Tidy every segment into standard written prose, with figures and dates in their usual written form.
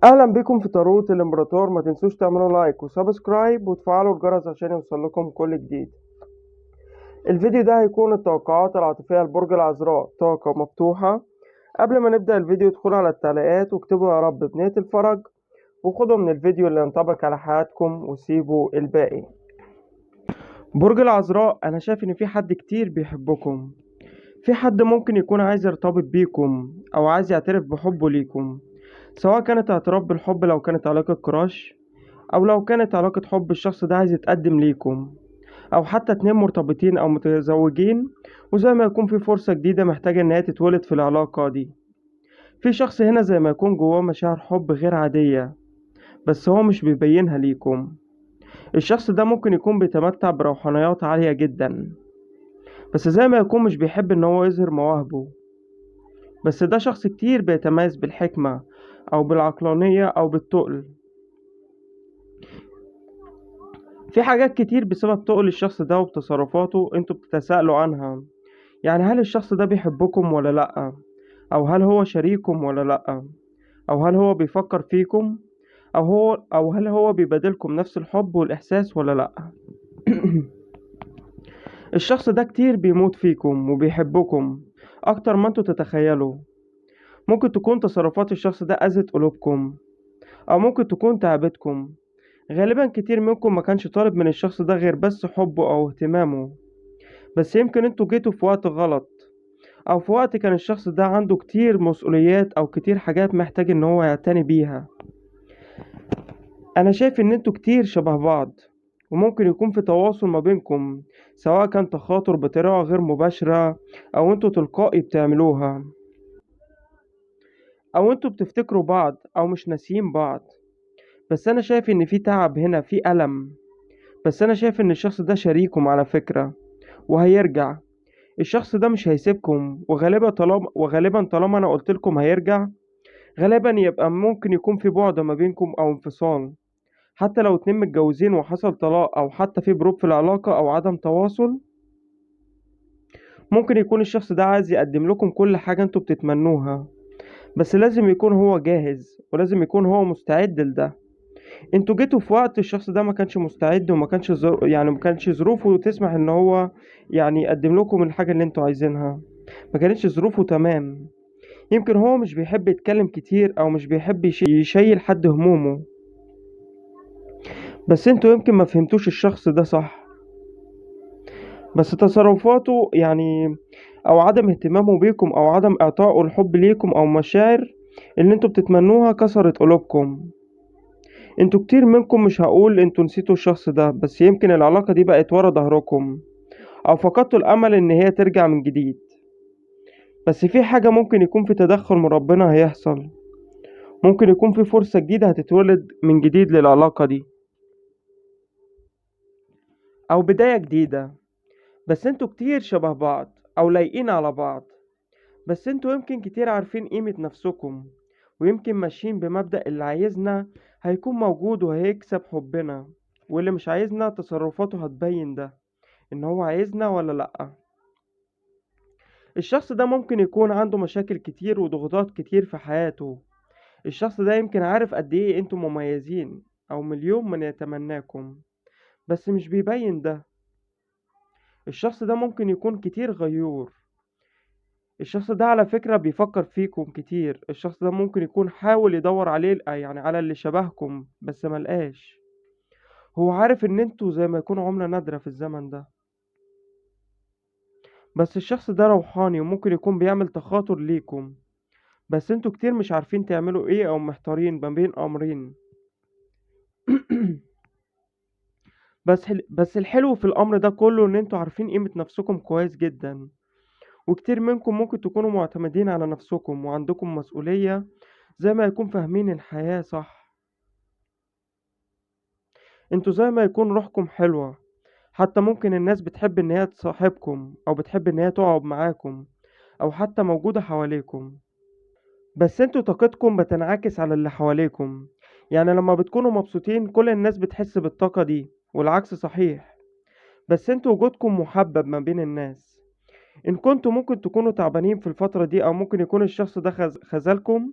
اهلا بكم في طاروت الامبراطور. ما تنسوش تعملوا لايك وسبسكرايب وتفعلوا الجرس عشان يوصل لكم كل جديد. الفيديو ده هيكون التوقعات العاطفية لبرج العذراء، طاقة مفتوحة. قبل ما نبدأ الفيديو ادخلوا على التعليقات واكتبوا يا رب بنية الفرج، وخدوا من الفيديو اللي ينطبق على حياتكم وسيبوا الباقي. برج العذراء، انا شايف ان في حد كتير بيحبكم. في حد ممكن يكون عايز يرتبط بيكم او عايز يعترف بحبه ليكم، سواء كانت اعتراف بالحب لو كانت علاقة كراش، أو لو كانت علاقة حب الشخص ده عايز يتقدم ليكم، أو حتى اتنين مرتبطين أو متزوجين وزي ما يكون في فرصة جديدة محتاجة إن هي تتولد في العلاقة دي. في شخص هنا زي ما يكون جواه مشاعر حب غير عادية، بس هو مش بيبينها ليكم. الشخص ده ممكن يكون بيتمتع بروحانيات عالية جدا، بس زي ما يكون مش بيحب إن هو يظهر مواهبه. بس ده شخص كتير بيتميز بالحكمة أو بالعقلانية أو بالتقل. في حاجات كتير بسبب تقل الشخص ده وبتصرفاته انتوا بتتساءلوا عنها. يعني هل الشخص ده بيحبكم ولا لأ؟ أو هل هو شريككم ولا لأ؟ أو هل هو بيفكر فيكم؟ أو هل هو بيبادلكم نفس الحب والإحساس ولا لأ؟ الشخص ده كتير بيموت فيكم وبيحبكم أكتر ما انتوا تتخيلوا. ممكن تكون تصرفات الشخص ده أذت قلوبكم، أو ممكن تكون تعبتكم. غالبا كتير منكم ما كانش طالب من الشخص ده غير بس حبه أو اهتمامه، بس يمكن انتوا جيتوا في وقت غلط، او في وقت كان الشخص ده عنده كتير مسؤوليات او كتير حاجات محتاج ان هو يعتني بيها. انا شايف ان انتوا كتير شبه بعض، وممكن يكون في تواصل ما بينكم، سواء كان تخاطر بطريقة غير مباشرة او انتوا تلقائي بتعملوها، او انتوا بتفتكروا بعض او مش ناسيين بعض. بس انا شايف ان في تعب هنا، في ألم. بس انا شايف ان الشخص ده شريكم على فكرة، وهيرجع. الشخص ده مش هيسيبكم، وغالبا طالما انا قلت لكم هيرجع، غالبا يبقى ممكن يكون في بعد ما بينكم او انفصال. حتى لو اتنين متجوزين وحصل طلاق، او حتى في بروب في العلاقة او عدم تواصل، ممكن يكون الشخص ده عايز يقدم لكم كل حاجة انتوا بتتمنوها. بس لازم يكون هو جاهز، ولازم يكون هو مستعد لده. انتوا جيتوا في وقت الشخص ده ما كانش مستعد، وما كانش يعني ما كانش ظروفه تسمح ان هو يعني يقدم لكم الحاجة اللي انتوا عايزينها. ما كانتش ظروفه تمام. يمكن هو مش بيحب يتكلم كتير، او مش بيحب يشيل حد همومه. بس انتوا يمكن ما فهمتوش الشخص ده صح. بس تصرفاته يعني، او عدم اهتمامه بيكم، او عدم اعطائه الحب ليكم او مشاعر اللي انتوا بتتمنوها، كسرت قلوبكم. انتوا كتير منكم، مش هقول انتوا نسيتوا الشخص ده، بس يمكن العلاقة دي بقت ورا ظهركم، او فقدتوا الامل ان هي ترجع من جديد. بس في حاجة، ممكن يكون في تدخل من ربنا هيحصل. ممكن يكون في فرصة جديدة هتتولد من جديد للعلاقة دي، او بداية جديدة. بس انتوا كتير شبه بعض او لايقين على بعض. بس انتوا يمكن كتير عارفين قيمة نفسكم، ويمكن ماشيين بمبدأ اللي عايزنا هيكون موجود وهيكسب حبنا، واللي مش عايزنا تصرفاته هتبين ده، ان هو عايزنا ولا لأ. الشخص ده ممكن يكون عنده مشاكل كتير وضغوطات كتير في حياته. الشخص ده يمكن عارف قد ايه انتوا مميزين، او مليون من يتمناكم، بس مش بيبين ده. الشخص ده ممكن يكون كتير غيور. الشخص ده على فكرة بيفكر فيكم كتير. الشخص ده ممكن يكون حاول يدور عليه، يعني على اللي شبهكم، بس ملقاش. هو عارف ان انتوا زي ما يكون عملة نادرة في الزمن ده. بس الشخص ده روحاني، وممكن يكون بيعمل تخاطر ليكم، بس انتوا كتير مش عارفين تعملوا ايه، او محتارين ما بين امرين. بس الحلو في الامر ده كله ان انتوا عارفين قيمة نفسكم كويس جدا. وكتير منكم ممكن تكونوا معتمدين على نفسكم وعندكم مسؤولية، زي ما يكون فاهمين الحياة صح. انتوا زي ما يكون روحكم حلوة. حتى ممكن الناس بتحب ان هي تصاحبكم، او بتحب ان هي تقعد معاكم، او حتى موجودة حواليكم. بس انتوا طاقتكم بتنعكس على اللي حواليكم. يعني لما بتكونوا مبسوطين كل الناس بتحس بالطاقة دي، والعكس صحيح. بس انتوا وجودكم محبب ما بين الناس. ان كنتوا ممكن تكونوا تعبانين في الفترة دي، او ممكن يكون الشخص ده خذلكم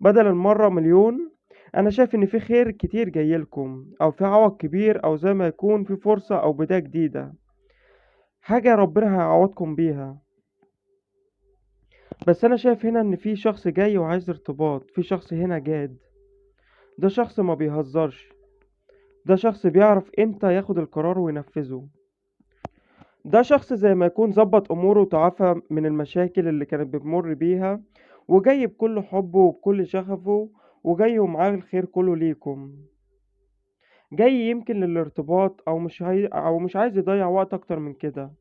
بدل المرة مليون. أنا شايف إن في خير كتير جايلكم، أو في عوض كبير، أو زي ما يكون في فرصة أو بداية جديدة، حاجة ربنا هيعوضكم بيها. بس أنا شايف هنا إن في شخص جاي وعايز ارتباط، في شخص هنا جاد، ده شخص ما بيهزرش، ده شخص بيعرف امتى ياخد القرار وينفذه، ده شخص زي ما يكون ظبط أموره وتعافى من المشاكل اللي كانت بتمر بيها، وجاي بكل حبه وبكل شغفه، وجاي ومعاه الخير كله ليكم، جاي يمكن للارتباط، أو مش عايز يضيع وقت أكتر من كده.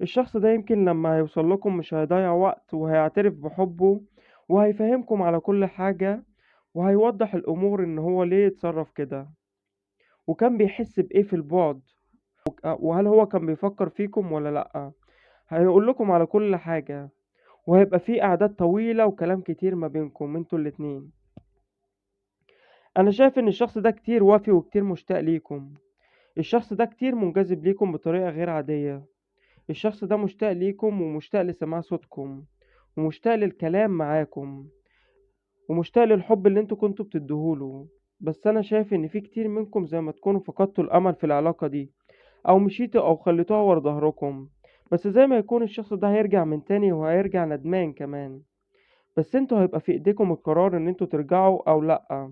الشخص ده يمكن لما هيوصل لكم مش هيضيع وقت، وهيعترف بحبه، وهيفهمكم على كل حاجة، وهيوضح الأمور إن هو ليه يتصرف كده، وكان بيحس بإيه في البعد، وهل هو كان بيفكر فيكم ولا لأ. هيقول لكم على كل حاجة، وهيبقى في قعدات طويلة وكلام كتير ما بينكم انتوا الاتنين. أنا شايف إن الشخص ده كتير وافي وكتير مشتاق ليكم، الشخص ده كتير منجذب ليكم بطريقة غير عادية، الشخص ده مشتاق ليكم ومشتاق لسماع صوتكم، ومشتاق للكلام معاكم، ومشتاق للحب اللي انتوا كنتوا بتديهوله. بس أنا شايف إن في كتير منكم زي ما تكونوا فقدتوا الأمل في العلاقة دي، أو مشيتوا أو خليتوها ورا ظهركم. بس زي ما يكون الشخص ده هيرجع من تاني، وهيرجع ندمان كمان. بس انتوا هيبقى في ايديكم القرار ان انتوا ترجعوا او لأ.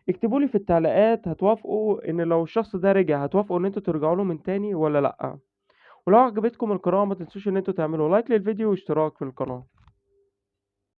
اكتبولي في التعليقات، هتوافقوا ان لو الشخص ده رجع هتوافقوا ان انتوا ترجعوا له من تاني ولا لأ. ولو عجبتكم القراءة ما تنسوش ان انتوا تعملوا لايك للفيديو واشتراك في القناة.